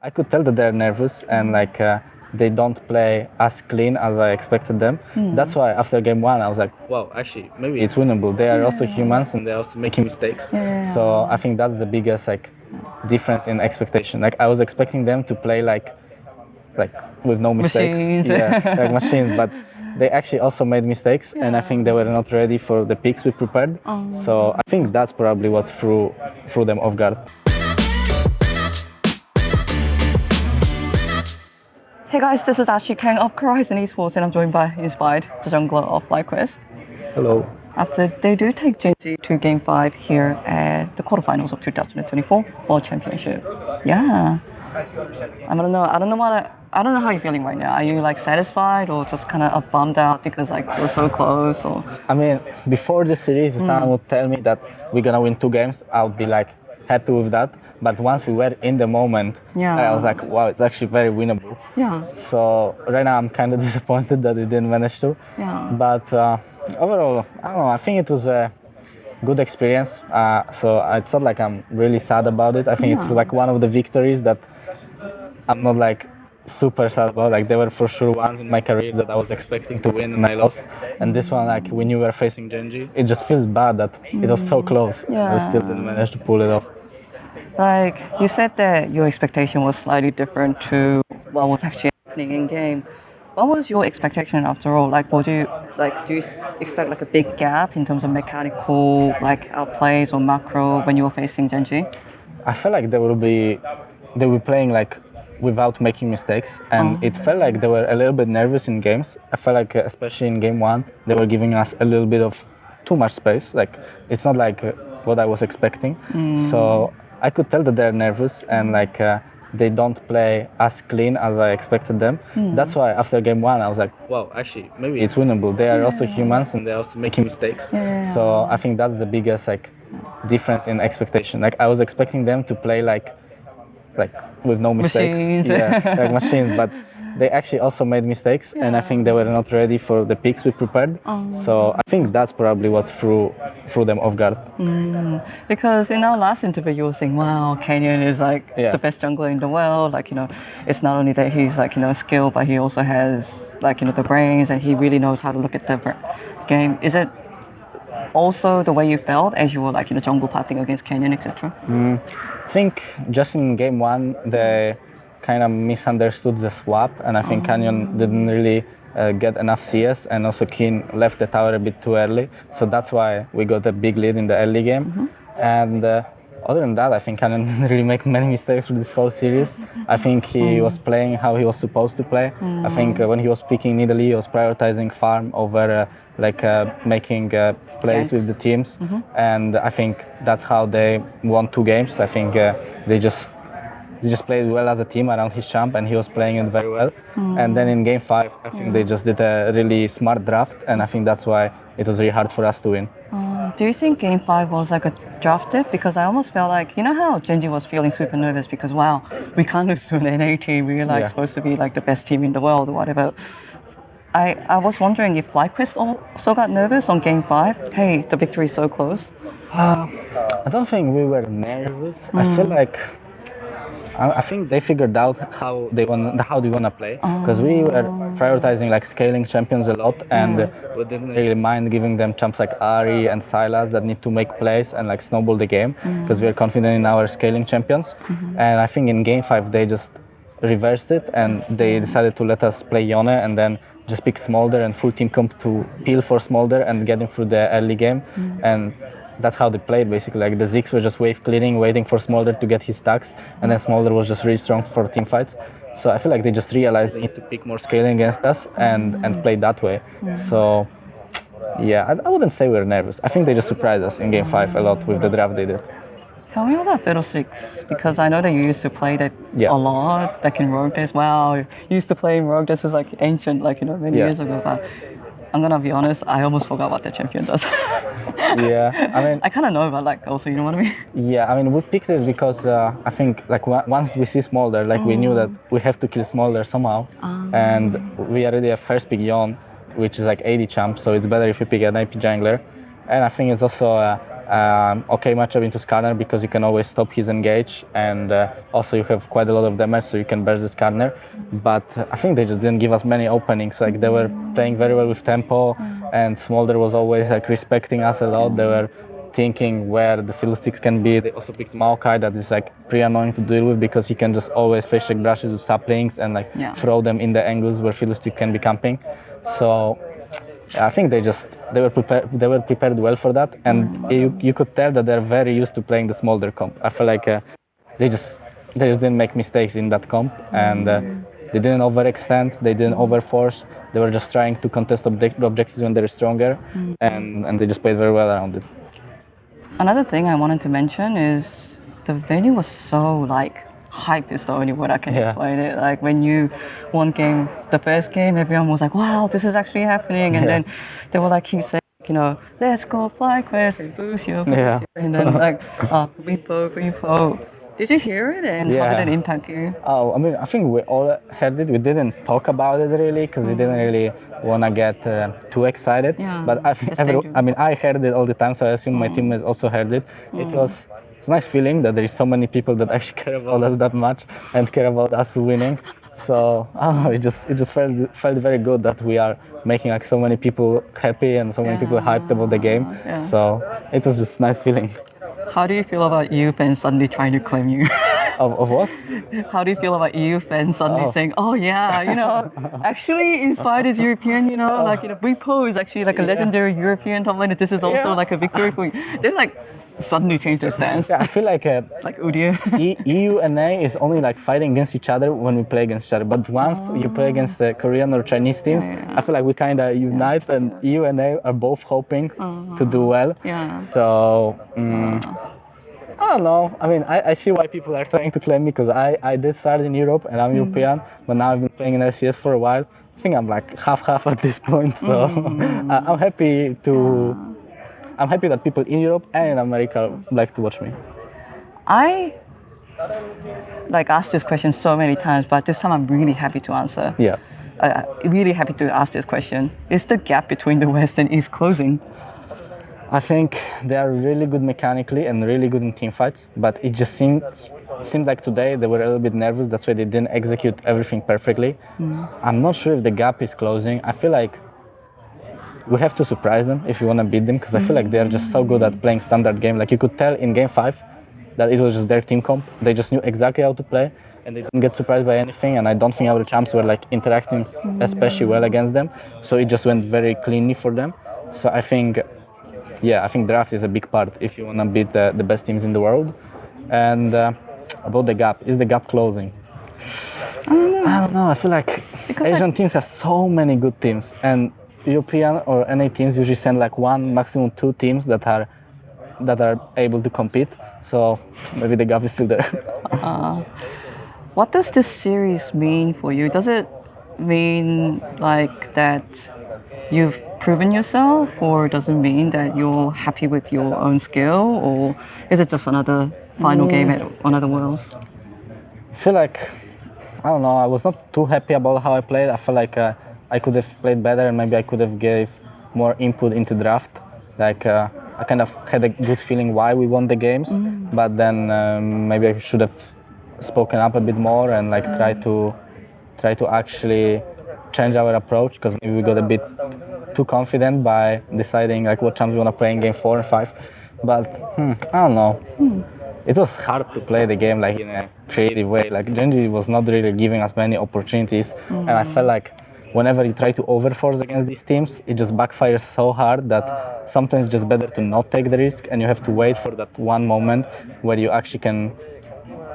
I could tell that they're nervous and they don't play as clean as I expected them. That's why after game one I was like, wow, actually maybe it's winnable. They are also humans and they're also making mistakes. So I think that's the biggest difference in expectation. Like I was expecting them to play like with no mistakes, Machines. like machines, but they actually also made mistakes, and I think they were not ready for the picks we prepared. So I think that's probably what threw them off guard. Hey guys, this is actually Kang of Horizon Esports, and I'm joined by Inspired, the jungler of FlyQuest. Hello. After they do take Genji to Game 5 here at the quarterfinals of 2024 World Championship. Yeah. I don't know how you're feeling right now. Are you like satisfied or just kind of bummed out because like we're so close? Or I mean, before the series, someone would tell me that we're gonna win 2 games. I would be like happy with that. But once we were in the moment, I was like, wow, it's actually very winnable. Yeah. So right now I'm kind of disappointed that we didn't manage to. Yeah. But overall, I don't know. I think it was a good experience. So it's not like I'm really sad about it. I think it's like one of the victories that I'm not like super sad about. Like there were for sure ones in my career that I was expecting to win and I lost. And this one, like when you were facing Genji, it just feels bad that it was so close. We still didn't manage to pull it off. Like you said that your expectation was slightly different to what was actually happening in game. What was your expectation after all? Like, do you expect like a big gap in terms of mechanical like outplays or macro when you were facing Genji? I felt like they were playing like without making mistakes, and it felt like they were a little bit nervous in games. I felt like especially in game 1 they were giving us a little bit of too much space. Like it's not like what I was expecting. So I could tell that they're nervous and they don't play as clean as I expected them. That's why after game 1 I was like, wow, actually maybe it's winnable. They are also humans and they're also making mistakes. So I think that's the biggest difference in expectation. Like I was expecting them to play like with no mistakes, machines. like machines, but they actually also made mistakes, and I think they were not ready for the picks we prepared. So I think that's probably what threw them off guard. Because in our last interview you were saying, wow, Kenyon is like the best jungler in the world. Like, it's not only that he's like, skilled, but he also has like, the brains, and he really knows how to look at the game. Is it also the way you felt as you were like jungle pathing against Canyon, etc.? I think just in game 1 they kind of misunderstood the swap, and I think Canyon didn't really get enough CS, and also Keen left the tower a bit too early, so that's why we got a big lead in the early game. And other than that, I think Canyon didn't really make many mistakes through this whole series. I think he was playing how he was supposed to play. I think when he was picking Nidalee, he was prioritizing farm over making plays with the teams. And I think that's how they won 2 games. I think they just played well as a team around his champ, and he was playing it very well. And then in game 5, I think they just did a really smart draft, and I think that's why it was really hard for us to win. Do you think game 5 was like a draft dip? Because I almost felt like, how Genji was feeling super nervous because, wow, we can't lose to an NA team. We're supposed to be like the best team in the world or whatever. I was wondering if FlyQuest also got nervous on game 5. Hey, the victory is so close. I don't think we were nervous. I feel like I think they figured out how they want to play, because we were prioritizing like scaling champions a lot, and we didn't really mind giving them champs like Ahri and Sylas that need to make plays and like snowball the game, because we are confident in our scaling champions. And I think in game 5 they just reversed it, and they decided to let us play Yone and then just pick Smolder and full team comp to peel for Smolder and get him through the early game. And that's how they played basically. Like the Ziggs were just wave clearing, waiting for Smolder to get his stacks, and then Smolder was just really strong for team fights. So I feel like they just realized they need to pick more scaling against us and play that way. So yeah, I wouldn't say we were nervous. I think they just surprised us in game 5 a lot with the draft they did. Tell me about Fiddlesticks, because I know that you used to play that a lot back in Rogue Days. Wow, you used to play in Rogue Days as like ancient, many years ago. But I'm gonna be honest, I almost forgot what that champion does. I kind of know, but also, you know what I mean? Yeah, I mean, we picked it because I think once we see Smolder, we knew that we have to kill Smolder somehow, and we already have first pick Yon, which is 80 champ, so it's better if we pick an AP jungler. And I think it's also okay matchup into Skarner because you can always stop his engage, and also you have quite a lot of damage, so you can burst the Skarner. But I think they just didn't give us many openings. Like they were playing very well with tempo, and Smolder was always like respecting us a lot. They were thinking where the Fiddlesticks can be. They also picked Maokai, that is like pretty annoying to deal with because he can just always face check brushes with saplings and like throw them in the angles where Fiddlestick can be camping. So I think they were prepared well for that, and you could tell that they're very used to playing the Smolder comp. I feel like they just didn't make mistakes in that comp, and they didn't overextend, they didn't overforce. They were just trying to contest objectives when they're stronger, and they just played very well around it. Another thing I wanted to mention is the venue was so like hype is the only word I can explain it. Like when you won game, the first game, everyone was like, wow, this is actually happening. And then they were like, keep saying, you know, let's go fly quest and boost you. And then like, Bwipo. Did you hear it, and how did it impact you? Oh, I mean, I think we all heard it. We didn't talk about it really because we didn't really want to get too excited. But I think I heard it all the time, so I assume my teammates also heard it. It's a nice feeling that there is so many people that actually care about us that much and care about us winning. So I don't know, it just felt very good that we are making like so many people happy and so many people hyped about the game. So it was just a nice feeling. How do you feel about EU fans suddenly trying to claim you? Of what? How do you feel about EU fans suddenly saying, oh yeah, you know, actually Inspired is European, you know, like, you know, Bwipo is actually like a legendary European top laner. This is also like a victory for you. They're like, suddenly change their stance. I feel like Udia. EU and A is only like fighting against each other when we play against each other. But once you play against the Korean or Chinese teams, I feel like we kind of unite, and EU and A are both hoping to do well. So I don't know. I mean, I see why people are trying to claim me because I did start in Europe and I'm European, but now I've been playing in LCS for a while. I think I'm like half at this point. So I'm happy to. I'm happy that people in Europe and in America like to watch me. I like asked this question so many times, but this time I'm really happy to answer. Yeah. Really happy to ask this question. Is the gap between the West and East closing? I think they are really good mechanically and really good in team fights, but it just seemed like today they were a little bit nervous. That's why they didn't execute everything perfectly. I'm not sure if the gap is closing. I feel like we have to surprise them if you want to beat them, because I feel like they're just so good at playing standard game. Like you could tell in game 5 that it was just their team comp. They just knew exactly how to play and they didn't get surprised by anything, and I don't think our champs were like interacting especially well against them. So it just went very cleanly for them. So I think draft is a big part if you want to beat the best teams in the world. And about the gap, is the gap closing? I don't know. I feel like Asian teams have so many good teams, and European or NA teams usually send like 1, maximum 2 teams that are able to compete. So maybe the gap is still there. What does this series mean for you? Does it mean like that you've proven yourself, or does it mean that you're happy with your own skill, or is it just another final game at another Worlds? I feel like, I don't know, I was not too happy about how I played. I feel like I could have played better, and maybe I could have gave more input into draft. Like I kind of had a good feeling why we won the games, but then maybe I should have spoken up a bit more and like try to actually change our approach, because maybe we got a bit too confident by deciding like what champs we want to play in game 4 and 5. But I don't know. It was hard to play the game like in a creative way. Like Genji was not really giving us many opportunities, and I felt like whenever you try to overforce against these teams, it just backfires so hard that sometimes it's just better to not take the risk, and you have to wait for that one moment where you actually can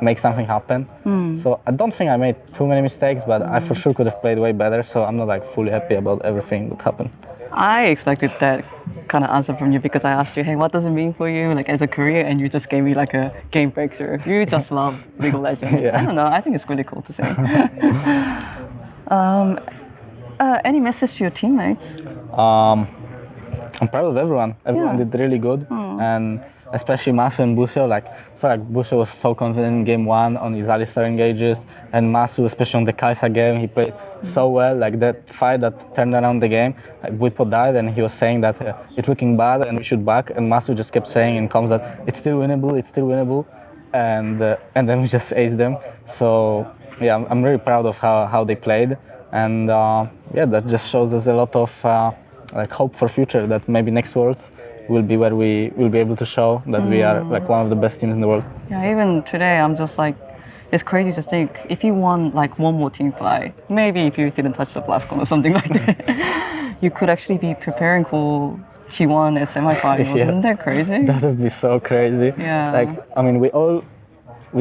make something happen. So I don't think I made too many mistakes, but I for sure could have played way better, so I'm not like fully happy about everything that happened. I expected that kind of answer from you, because I asked you, hey, what does it mean for you like as a career, and you just gave me like a game breakthrough. You just love League of Legends. I don't know, I think it's really cool to say. Any message to your teammates? I'm proud of everyone. Everyone did really good, and especially Massu and Bwipo. Like, I feel like Bwipo was so confident in game 1 on his Alistar engages, and Massu, especially on the Kaisa game, he played so well. Like that fight that turned around the game. Like, Bwipo died, and he was saying that it's looking bad and we should back. And Massu just kept saying in comms that it's still winnable, it's still winnable, and then we just aced them. So yeah, I'm really proud of how they played, and yeah, that just shows us a lot of like hope for future, that maybe next Worlds will be where we will be able to show that we are like one of the best teams in the world. Yeah, even today I'm just like, it's crazy to think if you won like one more team fight, maybe if you didn't touch the Blastcon or something like that, you could actually be preparing for T1 as semi-finals. Yeah. Isn't that crazy? That would be so crazy. Yeah. Like, I mean, we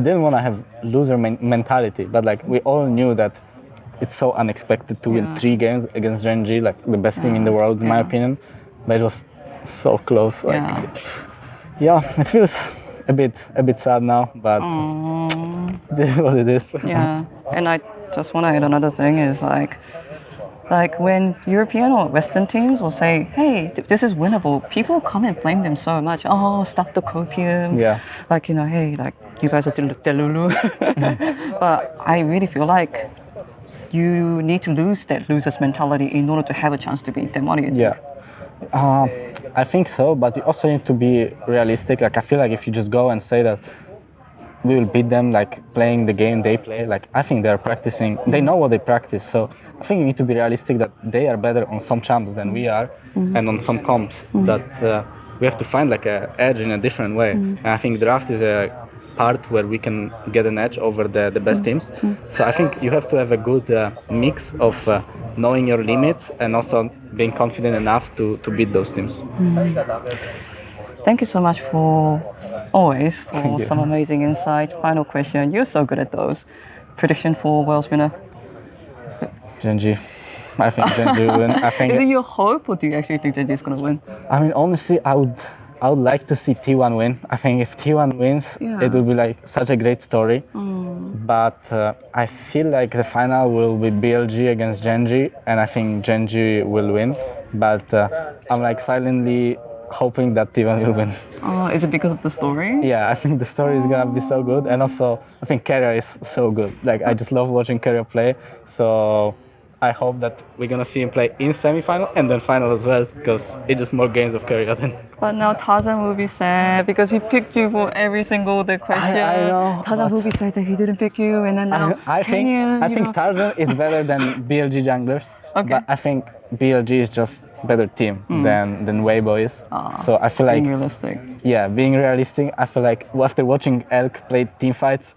didn't want to have loser mentality, but like we all knew that it's so unexpected to win 3 games against Gen.G, like the best team in the world, in my opinion. But it was so close. Like, yeah, it feels a bit sad now, but this is what it is. Yeah, and I just want to add another thing is like when European or Western teams will say, hey, this is winnable, people come and blame them so much. Oh, stop the copium. Yeah. Like, you know, hey, like you guys are delulu. But I really feel like you need to lose that loser's mentality in order to have a chance to beat them. What do you think? Yeah, I think so, but you also need to be realistic. Like, I feel like if you just go and say that we will beat them, like playing the game they play, like I think they're practicing, they know what they practice. So I think you need to be realistic that they are better on some champs than we are, and on some comps that we have to find like an edge in a different way. And I think draft is a part where we can get an edge over the best teams. So I think you have to have a good mix of knowing your limits and also being confident enough to beat those teams. Thank you so much for some amazing insight. Final question, you're so good at those. Prediction for Worlds winner? Gen.G. I think Gen.G will win. I think. Is it your hope, or do you actually think Gen.G is going to win? I mean, honestly, I would like to see T1 win. I think if T1 wins, it will be like such a great story. But I feel like the final will be BLG against Gen.G, and I think Gen.G will win. But I'm like silently hoping that T1 will win. Is it because of the story? Yeah, I think the story is gonna be so good, and also I think Carrier is so good. Like, I just love watching Carrier play. So I hope that we're gonna see him play in semi-final and then final as well, because it's just more games of Carrier then. But now Tarzan will be sad because he picked you for every single question. I know. Tarzan will be sad that he didn't pick you, and then now I think Tarzan is better than BLG junglers. Okay. But I think BLG is just better team than Weibo is. So I feel like being realistic. Yeah, being realistic. I feel like after watching Elk play team fights,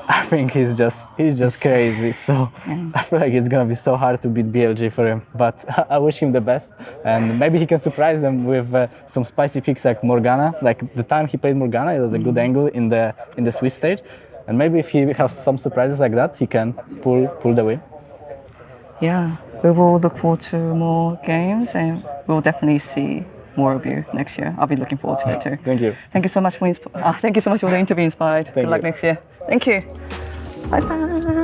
I think he's just crazy. So I feel like it's gonna be so hard to beat BLG for him. But I wish him the best, and maybe he can surprise them with some spicy picks like Morgana. Like the time he played Morgana, it was a good angle in the Swiss stage, and maybe if he has some surprises like that, he can pull the win. Yeah, we will look forward to more games, and we'll definitely see more of you next year. I'll be looking forward to it too. Thank you. Thank you so much for the interview, Inspired. Good luck next year. Thank you. Bye bye.